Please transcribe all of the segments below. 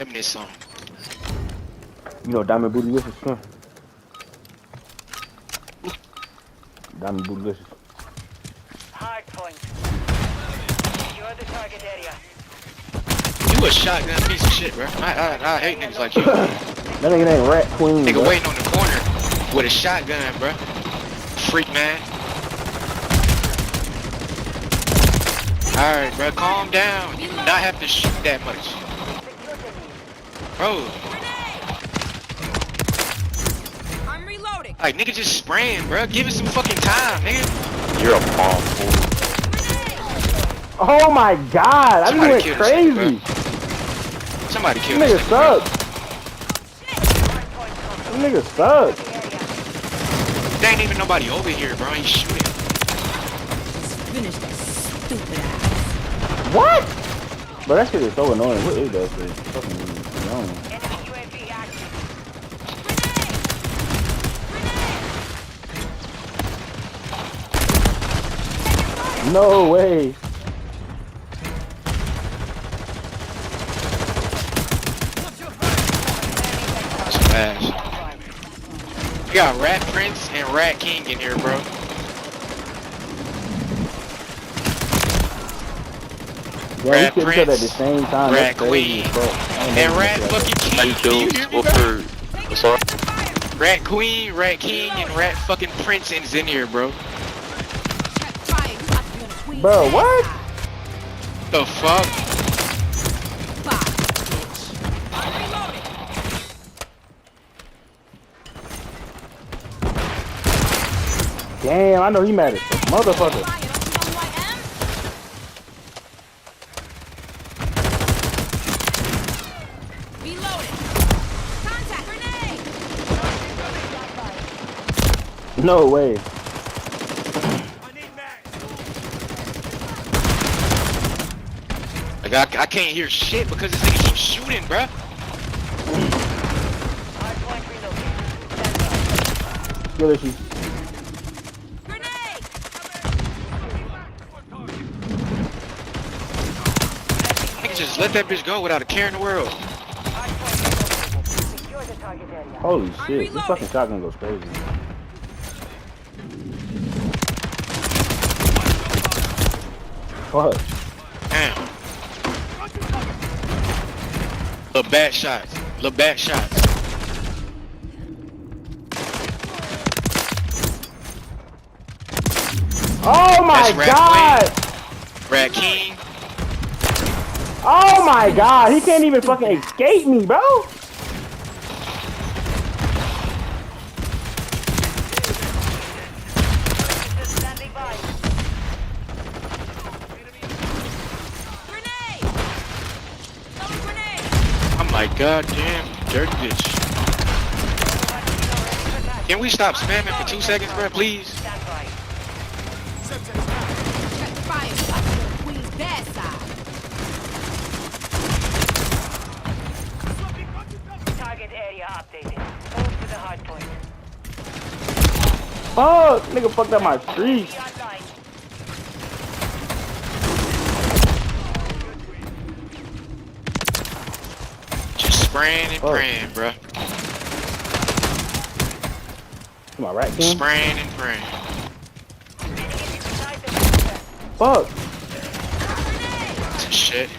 This song. You know Diamond Bootylicious, huh? Diamond Bootylicious. Hard point. You're the target area. You a shotgun piece of shit, bro. I hate niggas like you. That nigga ain't Rat Queen. Nigga bro. waiting on the corner with a shotgun, bro. Freak man. Alright, bro, calm down. You do not have to shoot that much. Bro. I'm reloading. Like, nigga just spraying, bro. Give it some fucking time, nigga. You're a bomb fool. Oh my god, I just Somebody went kill this crazy. nigga, bro. Somebody kill This this nigga nigga, bro. sucks. This nigga sucks. There ain't even nobody over here, bro. He's shooting. Finish that stupid ass. What? Bro, that shit is so annoying. What is that shit? Fucking annoying. Enemy UAV active. No way. Smash. We got Rat Prince and Rat King in here, bro. Yeah, Rat we killed each other at the Prince, same time. Rat That's crazy, Queen, bro. and Rat fucking How King. you Do kill? you hear me, What bro? for? What's up? Rat Queen, Rat King, and Rat fucking Prince is in here, bro. Bro, what? The fuck? Damn, I know he mad as fuck. Motherfucker. No way. Like, I can't hear shit because this nigga keeps shooting, bro. Hard point reloading. Kill issue. Nigga just let that bitch go without a care in the world. Hard point reloading. Secure the target area. Holy shit, this fucking shotgun goes crazy. Fuck. Damn. Little bad shots. Little bad shots. Oh my That's Rat god! Rat King. Oh my god, he can't even fucking escape me, bro! Standing by. I'm like, goddamn, dirty bitch. Can we stop spamming for 2 seconds, bro, please? Stand by. Target area updated. Move to the hard point. Oh, nigga fucked up my streak. Online. Just spraying and Oh. praying, bro. Come on, Rat King. Spraying and praying. Enemy inside the perimeter. Fuck. Some shit.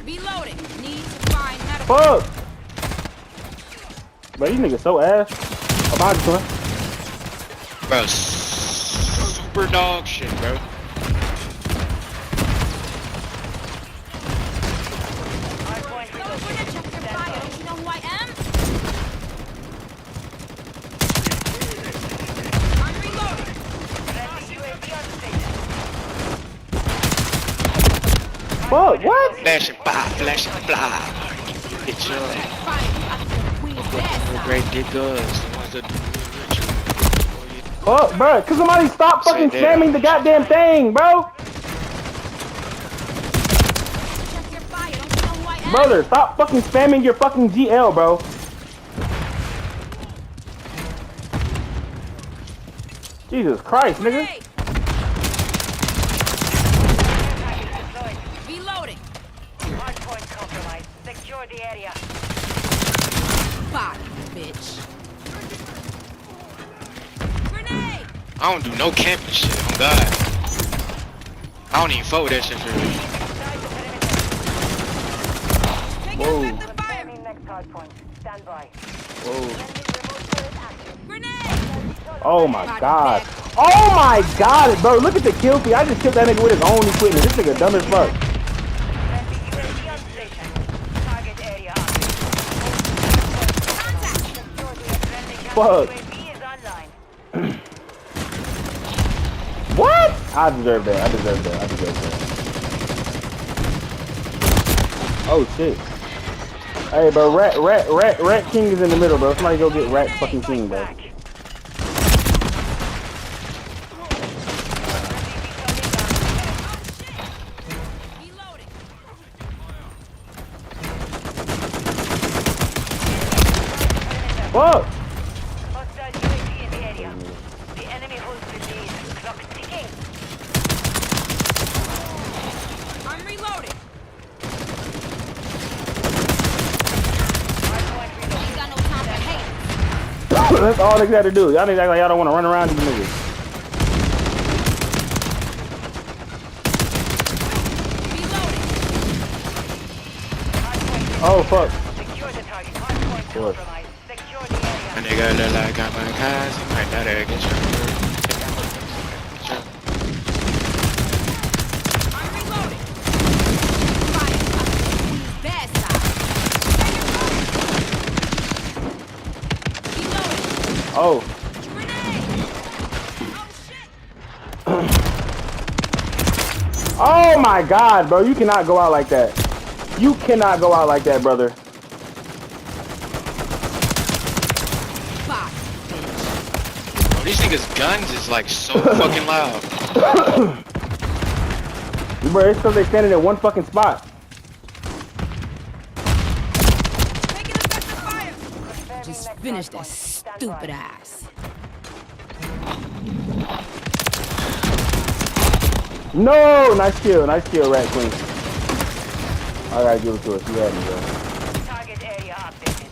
Reloading. Need to find medical. Fuck. Bro, these niggas so ass. Oh, behind you, son. Bro, super dog shit, bro. Hard point reloading. Stand by. You know who I am? I'm reloading. Friendly UAV on station. Fuck, what? Flash and blah, flash and blah. Get your great diggers. The ones that do Fuck, bro. Cause somebody stop fucking Say that. spamming the goddamn thing, bro. Check your fire. Don't you know who I am? Brother, stop fucking spamming your fucking GL, bro. Jesus Christ, nigga. Hey, I don't do no camping shit. Oh God. I don't even fuck with that shit for real. Taking Whoa. effective fire. Confirming next hard point. Stand by. Whoa. Friendly remote turret active. Grenade. Oh my god. Oh my god, bro. Look at the kill feed. I just killed that nigga with his own equipment. This nigga dumb as fuck. Friendly UAV on station. Target area active. Contact. Friendly Fuck. UAV is online. What? I deserve that. I deserve that. I deserve that. Oh shit. Hey, bro. Rat King is in the middle, bro. Somebody go get Rat fucking King, bro. Back. Reloading. Fuck. Hostile UAV in the area. The enemy holds the lead. Clock ticking. I'm reloading. Hardpoint reloaded. Ain't got no time for hate. That's all they got to do. Y'all niggas act like y'all don't want to run around these niggas. Reloading. Oh fuck. Secure the target. Hardpoint Course. compromised. Secure the area. And they got look like I'm a guys. You might not get you. I'm reloading. Fire. Bad side. Reloading. Oh. Grenade. Oh shit. Oh my god, bro. You cannot go out like that. You cannot go out like that, brother. Fuck. Bro, these niggas' guns is like so fucking loud. Bro, it's because they standing in one fucking spot. Taking effective fire. Confirming Just next finish that hardpoint. Stand stupid by. ass. No! Nice kill, Rat Queen. I gotta give it to us. You had me, bro. Target area updated.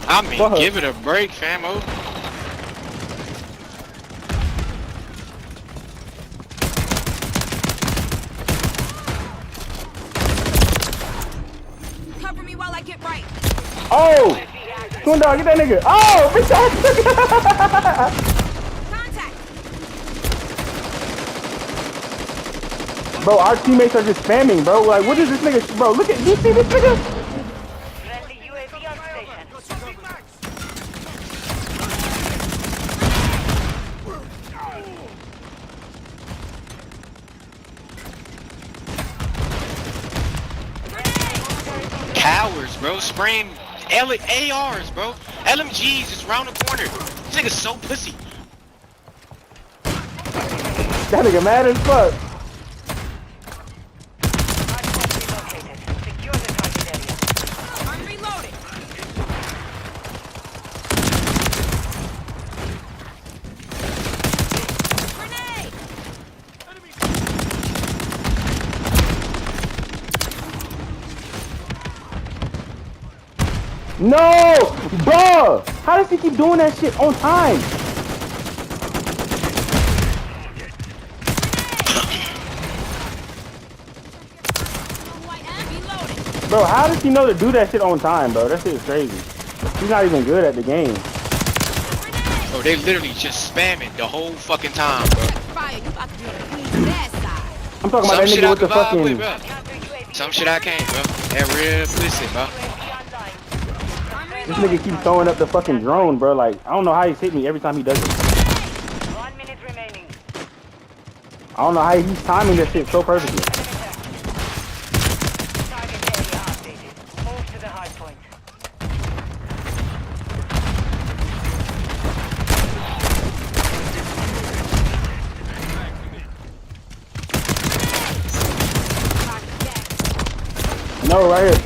I mean, Fuck. give it a break, famo. Cover me while I get right. Oh! Come on, dog, get that nigga. Oh! Bitch ass nigga! Contact. Bro, our teammates are just spamming, bro. Like, what is this nigga? Bro, look at, you see this nigga? Friendly UAV on station. Cowards, bro. Spraying ARs, bro. LMGs is round the corner. This nigga's so pussy. That nigga mad as fuck. Hardpoint relocated. Secure the target area. I'm reloading. Grenade. No! Bro! How does he keep doing that shit on time? Who I am? Reloading. Bro, how does he know to do that shit on time, bro? That shit is crazy. He's not even good at the game. Grenade. Bro, they literally just spamming the whole fucking time, bro. Fire. You about to be on the queen's bad side. I'm talking about Some that shit nigga I with the can vibe with, fucking... bro. Counter UAV. Some shit I can't, bro. That real pussy, bro. UAV online. I'm This reloading. nigga keeps throwing up the fucking drone, bro. Like, I don't know how he's hit me every time he does it. 1 minute remaining. I don't know how he's timing that shit so perfectly. Target area updated. Move to the hard point. No, right here.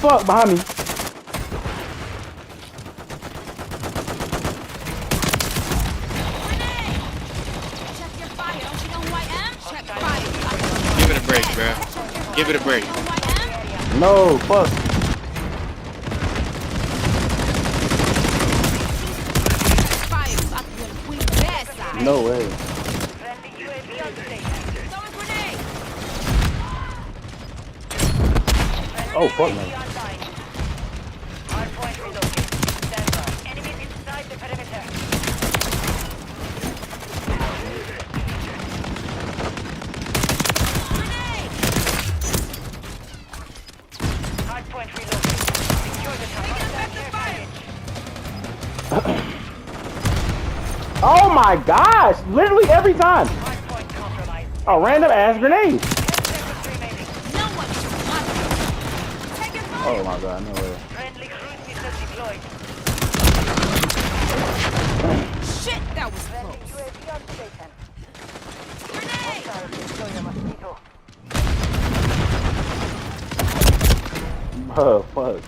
Fuck, behind me. Check your fire. Don't you know who I am? Check fire. You about to Give it a break, bro. Give it a break. know who I am? No, fuck. No way. Friendly UAV on station. Throwing grenade. Oh, fuck UAV no. online. Hardpoint relocated. Stand by. Enemies inside the perimeter. Grenade. Hardpoint relocated. Secure the Taking target. effective fire. Oh my gosh! Literally every time. Hardpoint compromised. A random ass grenade. 10 seconds remaining. No one should watch us. Taking fire. Oh my god, no way. Friendly cruise missile deployed. Shit, that was Friendly close. UAV on station. Grenade. Hostile deploy a mosquito. Oh fuck.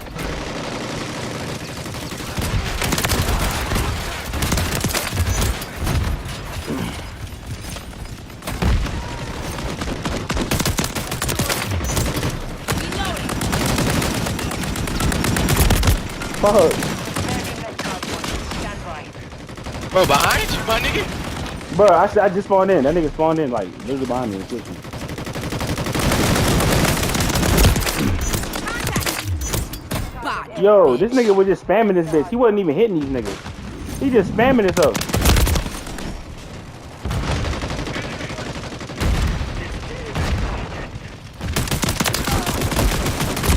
Reloading. Fuck. Landing that hardpoint. Stand by. Bro, behind you, my nigga. Bro, I just spawned in. That nigga spawned in like literally behind me and killed me. Body. Yo, this nigga was just spamming this bitch. He wasn't even hitting these niggas. He just spamming this up.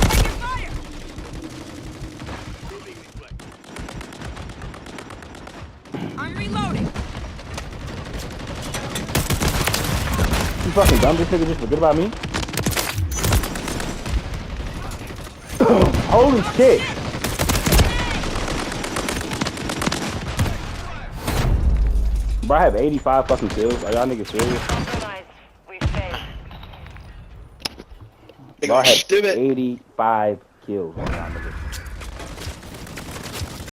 Taking fire. I'm reloading. You fucking dumb. This nigga just forget about me. Holy shit. Bro, I have 85 fucking kills. Are y'all niggas serious? Compromised. We failed. Bro, I have Stupid. 85 kills.